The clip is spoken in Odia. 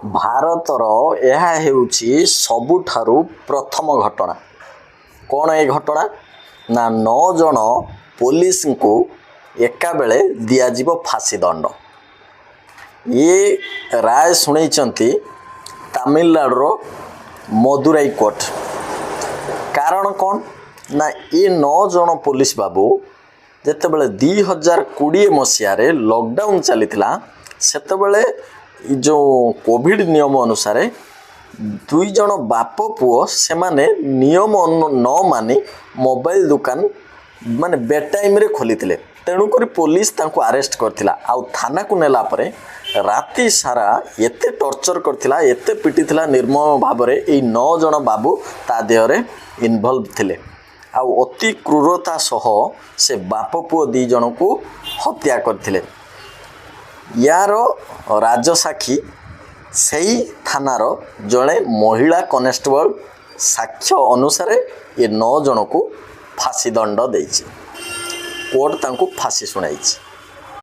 ଭାରତର ଏହା ହେଉଛି ସବୁଠାରୁ ପ୍ରଥମ ଘଟଣା। କ'ଣ ଏ ଘଟଣା? ନା 9 ଜଣ ପୋଲିସଙ୍କୁ ଏକାବେଳେ ଦିଆଯିବ ଫାଶୀ ଦଣ୍ଡ। ଇଏ ରାୟ ଶୁଣେଇଛନ୍ତି ତାମିଲନାଡୁର ମଦୁରାଇ କୋର୍ଟ। କାରଣ କ'ଣ? ନା ଏ 9 ଜଣ ପୋଲିସ ବାବୁ ଯେତେବେଳେ 2020 ମସିହାରେ ଲକଡାଉନ୍ ଚାଲିଥିଲା, ସେତେବେଳେ ଯେଉଁ କୋଭିଡ଼ ନିୟମ ଅନୁସାରେ 2 ଜଣ ବାପ ପୁଅ ସେମାନେ ନିୟମ ନ ମାନି ମୋବାଇଲ ଦୋକାନ ମାନେ ବେଟାଇମ୍ରେ ଖୋଲିଥିଲେ। ତେଣୁକରି ପୋଲିସ ତାଙ୍କୁ ଆରେଷ୍ଟ କରିଥିଲା। ଆଉ ଥାନାକୁ ନେଲା ପରେ ରାତି ସାରା ଏତେ ଟର୍ଚର କରିଥିଲା, ଏତେ ପିଟିଥିଲା ନିର୍ମମ ଭାବରେ। ଏଇ 9 ଜଣ ବାବୁ ତା ଦେହରେ ଇନଭଲ୍ଭ ଥିଲେ। ଆଉ ଅତି କ୍ରୂରତା ସହ ସେ ବାପ ପୁଅ 2 ଜଣଙ୍କୁ ହତ୍ୟା କରିଥିଲେ। ୟାର ରାଜସାକ୍ଷୀ ସେହି ଥାନାର ଜଣେ ମହିଳା କନେଷ୍ଟବଳ ସାକ୍ଷ୍ୟ ଅନୁସାରେ ଏ 9 ଜଣକୁ ଫାଶୀ ଦଣ୍ଡ ଦେଇଛି। କୋର୍ଟ ତାଙ୍କୁ ଫାଶୀ ଶୁଣାଇଛି।